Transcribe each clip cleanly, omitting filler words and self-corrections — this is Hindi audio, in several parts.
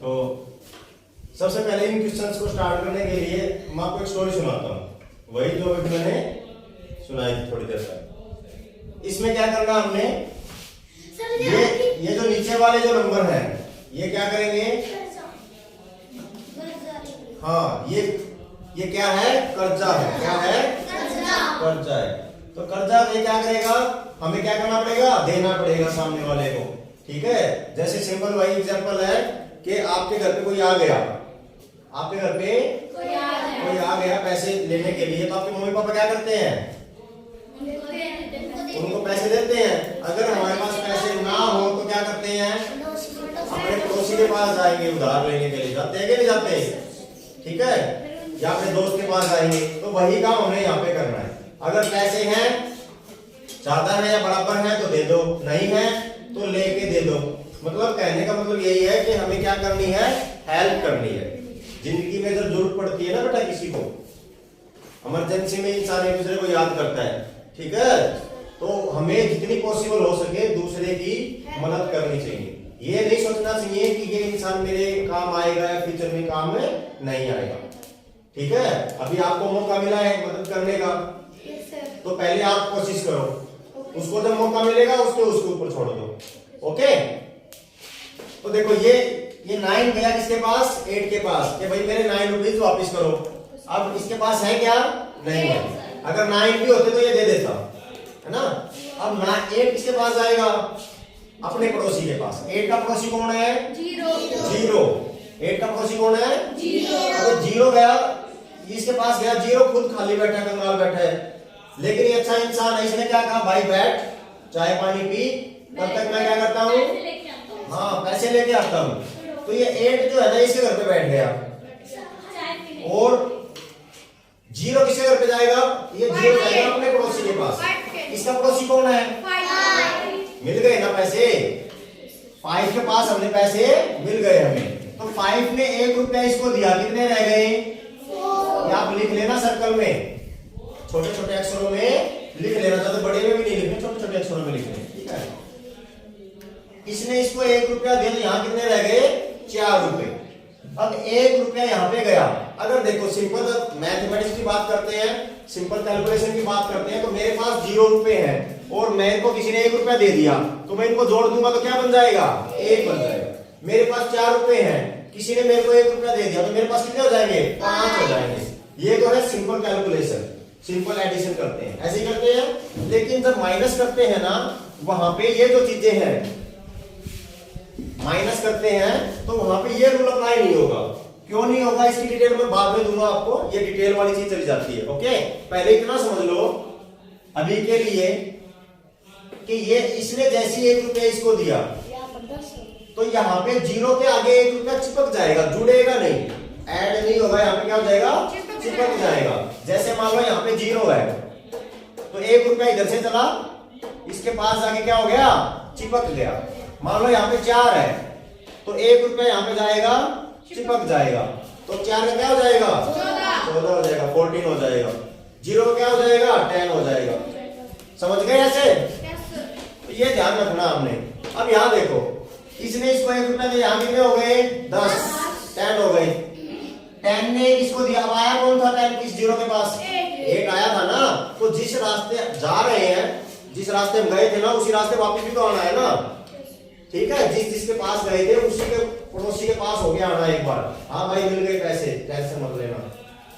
तो सबसे पहले इन क्वेश्चंस को स्टार्ट करने के लिए मैं आपको एक स्टोरी सुनाता हूँ, वही जो अभी मैंने सुनाई थी थोड़ी देर पहले। इसमें क्या करना हमने, ये जो नीचे वाले जो नंबर हैं ये क्या करेंगे, हाँ ये क्या है, कर्जा है। क्या है, कर्जा है। तो कर्जा ये क्या करेगा, हमें क्या करना पड़ेगा, देना पड़ेगा सामने वाले को। ठीक है, जैसे सिंपल वही एग्जांपल है कि आपके घर पे कोई आ गया, आपके घर पे कोई आ गया पैसे लेने के लिए, तो आपके मम्मी पापा क्या करते हैं, उनको पैसे देते हैं। अगर हमारे पास पैसे ना हो तो क्या करते हैं, अपने पड़ोसी के पास जाएंगे उधार लेने के लिए, जाते हैं कि नहीं जाते, ठीक है, या अपने दोस्त के पास जाएंगे। तो वही काम हमें यहाँ पे करना है। अगर पैसे हैं, ज्यादा है या बराबर है तो दे दो, नहीं है तो लेके दे दो। मतलब कहने का मतलब यही है कि हमें क्या करनी है, हेल्प करनी है। जिंदगी में जब जरूरत पड़ती है ना बेटा किसी को, इमरजेंसी में इंसान एक दूसरे को याद करता है, ठीक है, तो हमें जितनी पॉसिबल हो सके दूसरे की मदद करनी चाहिए। ये नहीं सोचना चाहिए कि ये इंसान मेरे काम आएगा या फ्यूचर में काम में नहीं आएगा। ठीक है, अभी आपको मौका मिला है मदद करने का, तो पहले आप कोशिश करो, उसको जब मौका मिलेगा उसके ऊपर छोड़ दो। ओके, तो देखो ये 9 गया किसके पास, 8 के पास, कि भाई मेरे 9 रुपीज वापिस करो। अब इसके पास है क्या, नहीं है। अगर 9 भी होते तो ये दे देता, है ना। अब 8 किसके पास जाएगा, अपने पड़ोसी के पास। 8 का पड़ोसी कौन है, 0। 8 का पड़ोसी कौन है, 0। अगर 0 गया, इसके पास गया 0, खुद खाली बैठा है, कंगाल बैठा है। लेकिन ये अच्छा इंसान है, इसने क्या कहा, भाई बैठ चाय पानी पी, तब तक मैं क्या करता हूँ, हाँ पैसे लेके आता हूँ। तो ये 8 जो है ना इसके घर पे बैठ गया, और 0 किसके घर पे जाएगा, ये 0 जाएगा अपने पड़ोसी के पास। इसका पड़ोसी कौन है, मिल गए ना पैसे, 5 के पास हमने पैसे मिल गए हमें। तो 5 ने 1 रुपया इसको दिया, कितने रह गए, आप लिख लेना सर्कल में, छोटे छोटे अक्षरों में लिख लेना, ज्यादा बड़े में भी नहीं लिखने, छोटे छोटे अक्षरों में लिखने। ठीक है, इसने इसको 1 रुपया दे दिया, यहाँ कितने रह गए, 4 रुपए। अब 1 रुपया यहाँ पे गया। अगर देखो सिंपल मैथमेटिक्स की बात करते हैं, सिंपल कैलकुलेशन की बात करते हैं, तो मेरे पास 0 रुपए है और मेरे को किसी ने 1 रुपया दे दिया, तो मैं इनको जोड़ दूंगा तो क्या बन जाएगा, 1 बन जाएगा। मेरे पास 4 रुपए हैं, किसी ने मेरे को 1 रुपया दे दिया, तो मेरे पास कितने हो जाएंगे, 5 हो जाएंगे। ये तो है सिंपल कैलकुलेशन, सिंपल एडिशन करते हैं, ऐसे ही करते हैं। लेकिन जब माइनस करते हैं ना, वहां पे ये जो चीजें हैं माइनस करते हैं, तो वहां पे ये रूल अप्लाई नहीं होगा। क्यों नहीं होगा, इसकी डिटेल में बाद में दूंगा आपको, ये डिटेल वाली चीज चली जाती है। ओके, पहले इतना समझ लो अभी के लिए कि ये इसने जैसी 1 रुपया इसको दिया, तो यहाँ पे 0 के आगे 1 रुपया चिपक जाएगा, जुड़ेगा नहीं, ऐड नहीं होगा, यहाँ पे क्या हो जाएगा, चिपक जाएगा। जैसे मान लो यहाँ पे 0 है, तो 1 रुपया इधर से चला, इसके पास जाके क्या हो गया, चिपक गया। मान लो यहाँ पे 4 है, तो 1 रुपया यहाँ पे जाएगा, चिपक जाएगा, तो 4 का क्या हो जाएगा, 14 हो जाएगा, 14 हो जाएगा। 0 क्या हो जाएगा, 10 हो जाएगा। समझ गए ऐसे, तो ये ध्यान रखना हमने। अब यहाँ देखो, इसने इसको 1 रुपया दिया, यहाँ कितने हो गए, 10, 10 हो गए। 10 ने इसको दिया, अब आया कौन था 10 इस 0 के पास, 8 आया था ना। तो जिस रास्ते जा रहे हैं, जिस रास्ते हम गए थे ना, उसी रास्ते वापस भी तो आना है ना। ठीक है, जिसके पास गए थे उसी के पड़ोसी के पास हो गया आना एक बार, हाँ भाई मिल गए पैसे, टेंशन मत लेना।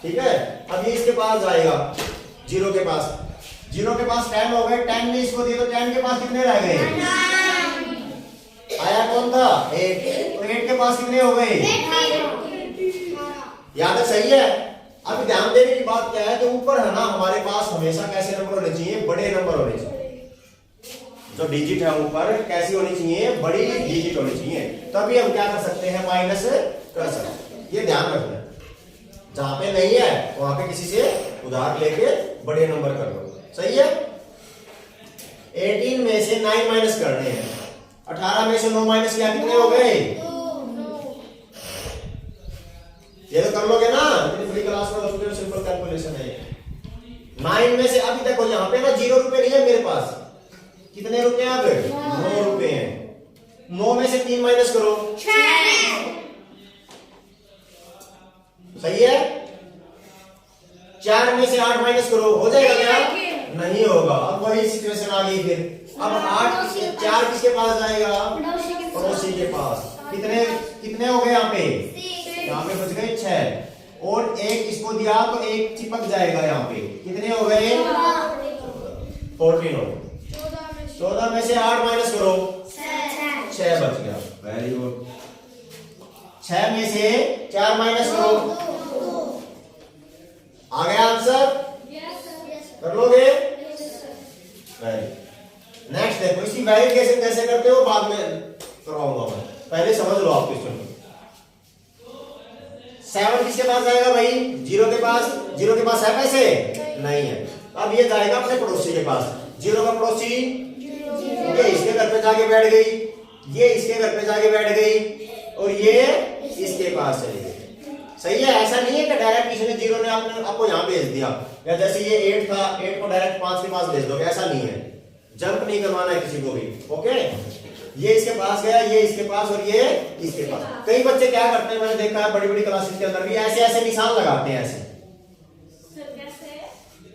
ठीक है, अब ये इसके पास जाएगा 0 के पास, 0 के पास 10 हो गए, 10 ने इसको दिया, तो 10 के पास कितने रह गए, आया कौन था, 8, तो 8 के पास कितने हो गए, याद है, सही है। अब ध्यान देने की बात क्या है, तो ऊपर है ना हमारे पास हमेशा कैसे नंबर होने चाहिए, बड़े नंबर होने चाहिए। जो डिजिट है ऊपर कैसी होनी चाहिए, बड़ी डिजिट होनी चाहिए, तभी हम क्या कर सकते हैं, माइनस कर सकते हैं। ये ध्यान रखना, जहां पे नहीं है वहां पे किसी से उधार लेके बड़े नंबर कर लो। सही है, 18 में से 9 माइनस करने हैं, 18 में से 9 माइनस किया, कितने हो गए, ये तो कर लोगे ना, इतनी बड़ी क्लास में सिंपल कैलकुलेशन है। 9 में से अभी देखो यहाँ पे ना 0 रुपए नहीं है मेरे पास, कितने रुपए हैं, अब 9 रुपए हैं। 9 में से 3 माइनस करो, सही है। 4 में से 8 माइनस करो, हो जाएगा क्या? नहीं होगा। अब वही सिचुएशन आ गई फिर। अब 8 4 किसके पास जाएगा? पड़ोसी के पास। कितने कितने हो गए यहाँ पे? यहाँ पे बच गए 6 और 1 इसको दिया तो 1 चिपक जाएगा यहाँ पे। कितने हो गए? 14 हो गए। 14 में से 8 माइनस करो, 6 बच गया। Very good. 6 में से 4 माइनस करो, आ गया आंसर? कर लोगे? नेक्स्ट देखो, इसकी वैल्यू कैसे करते हो बाद में करवाऊंगा मैं, पहले समझ लो आप क्वेश्चन को। 7 किसके पास जाएगा भाई? 0 के पास। 0 के पास है पैसे? नहीं है। अब ये जाएगा अपने पड़ोसी के पास। 0 का पड़ोसी ये इसके घर पे जाके बैठ गई, ये इसके घर पे जाके बैठ गई और ये इसके पास चली गई। सही है। ऐसा नहीं है कि डायरेक्ट किसी ने 0 ने आपको यहाँ भेज दिया, या जैसे ये 8 था, 8 को डायरेक्ट 5 के पास भेज दोगे, ऐसा नहीं है। जंप नहीं करवाना है किसी को भी। ओके, ये इसके पास गया, ये इसके पास और ये इसके पास। कई बच्चे क्या करते हैं, मैंने देखा है बड़ी बड़ी क्लासेस के अंदर भी ऐसे ऐसे निशान लगाते हैं, ऐसे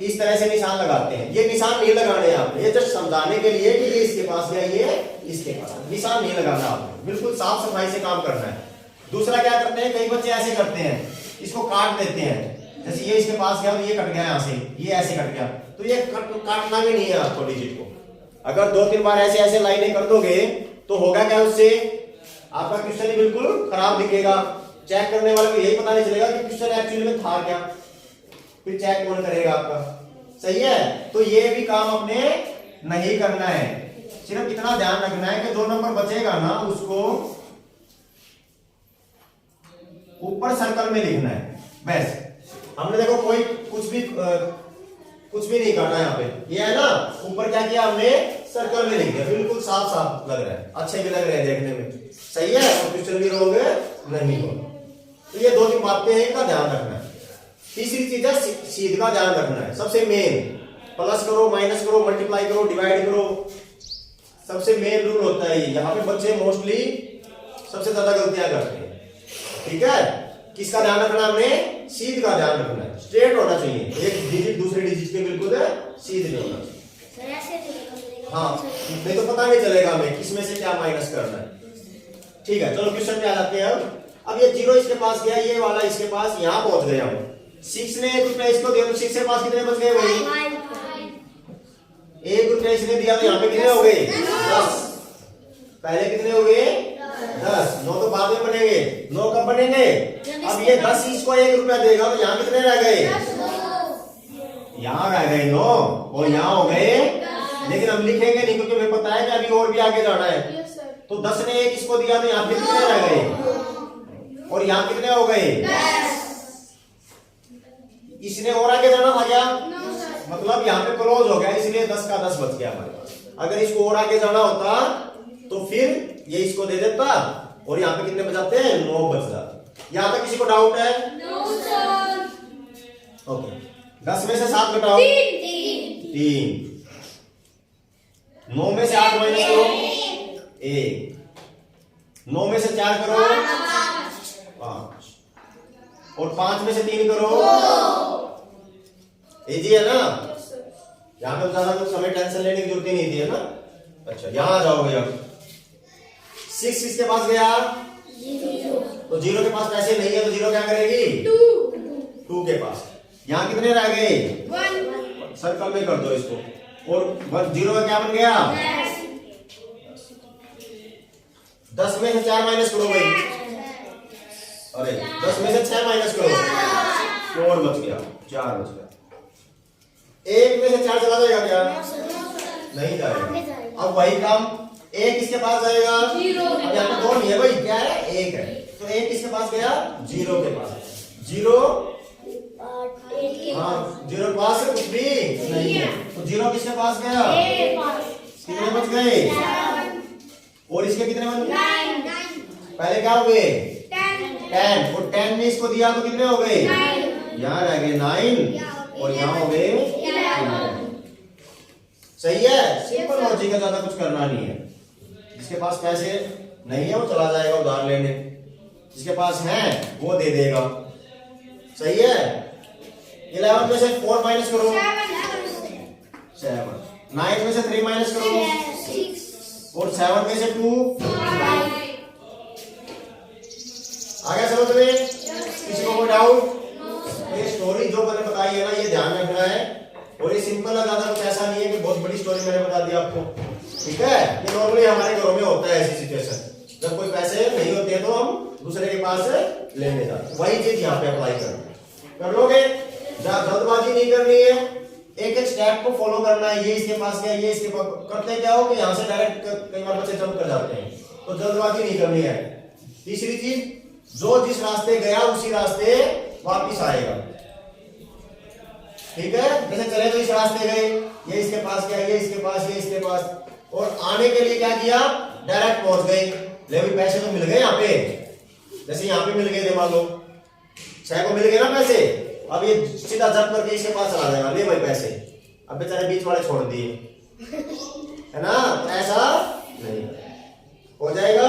इस तरह से निशान लगाते हैं। ये निशान नहीं लगाने हैं आपने, ये जस्ट समझाने के लिए कि ये इसके पास गया, ये इसके पास। निशान नहीं लगाना आपने, बिल्कुल साफ सफाई से काम करना है। दूसरा क्या करते हैं, कई बच्चे ऐसे करते हैं, इसको काट देते हैं। जैसे ये इसके पास गया तो ये कट गया यहाँ से, ये ऐसे कट गया, तो ये काटना भी नहीं है आपको डिजिट को। अगर 2-3 बार ऐसे ऐसे लाइनें कर दोगे तो होगा क्या, उससे आपका क्वेश्चन ही बिल्कुल खराब दिखेगा। चेक करने वाले को यही पता नहीं चलेगा कि क्वेश्चन एक्चुअली में था क्या, फिर चेक कौन करेगा आपका? सही है। तो ये भी काम अपने नहीं करना है, सिर्फ इतना ध्यान रखना है कि 2 नंबर बचेगा ना, उसको ऊपर सर्कल में लिखना है बस। हमने देखो कोई कुछ भी नहीं काटा यहाँ पे, ये है ना, ऊपर क्या किया हमने? सर्कल में लिख दिया, बिल्कुल साफ साफ लग रहा है, अच्छे भी लग रहे हैं देखने में। सही है। और क्वेश्चन भी रहोगे नहीं हो। तो ये 2-3 बातें हैं, इनका ध्यान रखना है। तीसरी चीज है सीध का ध्यान रखना है, सबसे मेन। प्लस करो, माइनस करो, मल्टीप्लाई करो, डिवाइड करो, सबसे मेन रूल होता है ये। यहाँ पे बच्चे मोस्टली सबसे ज्यादा गलतियां करते हैं। ठीक है। किसका ध्यान रखना हमने? सीध का ध्यान रखना है। स्ट्रेट होना चाहिए, एक डिजिट दूसरे डिजिट के बिल्कुल सीध नहीं होना चाहिए। हाँ, नहीं तो पता नहीं चलेगा हमें किसमें से क्या माइनस करना है। ठीक है, चलो क्वेश्चन पे आ जाते हैं। अब ये 0 इसके पास गया, ये वाला इसके पास, यहाँ पहुंच गया हम। 6 ने 1 रुपया इसको दिया तो 6 के पास कितने बच गए भाई? 1 रुपया इसने दिया तो यहाँ पे कितने हो गए? 10। पहले कितने हो गए? 10। 9 तो बाद में बनेंगे। 9 कब बनेंगे? अब ये 10 इसको 1 रुपया देगा तो यहाँ कितने रह गए? यहाँ रह गए 9 और यहाँ हो गए, लेकिन हम लिखेंगे नहीं क्योंकि हमें पता है कि अभी और भी आगे जाना है। तो 10 ने 1 इसको दिया तो यहाँ पे कितने रह गए? और यहाँ कितने हो गए? इसने और आगे जाना था क्या? मतलब यहाँ पे क्लोज हो गया, इसलिए 10 का 10 बच गया हमारे पास। अगर इसको और आगे जाना होता तो फिर ये इसको दे देता और यहाँ पे कितने बचाते हैं? 9 बच जाते। यहाँ तक किसी को डाउट है? ओके। 10 में से 7 घटाओ, 3। 9 में से 8 माइनस करो, 1। 9 में से 4 करो, 5। और 5 में से 3 करो, इजी है ना? यहाँ पे ज्यादा कुछ समय टेंशन लेने की जरूरत ही नहीं थी, है ना? अच्छा, यहाँ आ जाओगे अब। 6 किसके पास गया? 0। तो 0 के पास पैसे नहीं है तो 0 क्या करेगी? 2 के पास। यहाँ कितने रह गए? 1। सर्कल में कर दो इसको। और 0 का क्या बन गया? 10 में से 4 माइनस करो भाई। अरे 10 में से 6 माइनस करो, 4 बच गया, 4 बच गया। 1 में से 4 चला जाएगा क्या? नहीं जाएगा। अब वही काम 1 किसके पास जाएगा? 0। अब यहाँ पे 2 नहीं है भाई, क्या है? 1 है। तो 1 किसके पास गया? 0 के पास। 0 हाँ, 0 के पास कुछ भी नहीं है। तो 0 किसके पास गया? कितने बच गए? और इसके कितने बन गए? पहले क्या हो गए? 10। और 10 ने इसको दिया तो कितने हो गए? यहाँ रह गए 9 और यहाँ हो गए 11। सही है। सिंपल लॉजिक है, ज्यादा कुछ करना नहीं है। जिसके पास पैसे नहीं है वो चला जाएगा उधार लेने, जिसके पास है वो दे देगा। सही है। 11 में से 4 माइनस करो 7, 9 में से 3 माइनस करो 6 और 7 में से 2 आ गया समझ में? किसी को कोई डाउट? ये स्टोरी जो मैंने बताई है ना ये ध्यान रखना है और ये सिंपल है, ज्यादा कुछ ऐसा नहीं है कि बहुत बड़ी स्टोरी मैंने बता दी आपको, ठीक है। ये नॉर्मली हमारे घरों में होता है ऐसी सिचुएशन, जब कोई पैसे नहीं होते हैं तो हम दूसरे के पास लेने जाते, वही चीज यहाँ पे अप्लाई कर लोगे। जल्दबाजी नहीं करनी है, एक एक स्टेप को फॉलो करना है। ये इसके पास गया, ये इसके पास, करते क्या हो कि यहाँ से डायरेक्ट कई बार बच्चे जंप कर जाते हैं, तो जल्दबाजी नहीं करनी है। तीसरी चीज, जो जिस रास्ते गया उसी रास्ते वापिस आएगा, ठीक है। जैसे चले तो इस रास्ते गए, ये इसके पास गया, ये इसके पास, ये इसके पास, और आने के लिए क्या किया, डायरेक्ट पहुंच गए। लेकिन पैसे तो मिल गए यहाँ पे, जैसे यहाँ पे मिल गए थे, मान लो 6 को मिल गए ना पैसे, अब ये सीधा जब करके इसके पास चला जाएगा, ले भाई पैसे, अब बेचारे बीच वाले छोड़ दिए, है ना। तो ऐसा नहीं हो जाएगा।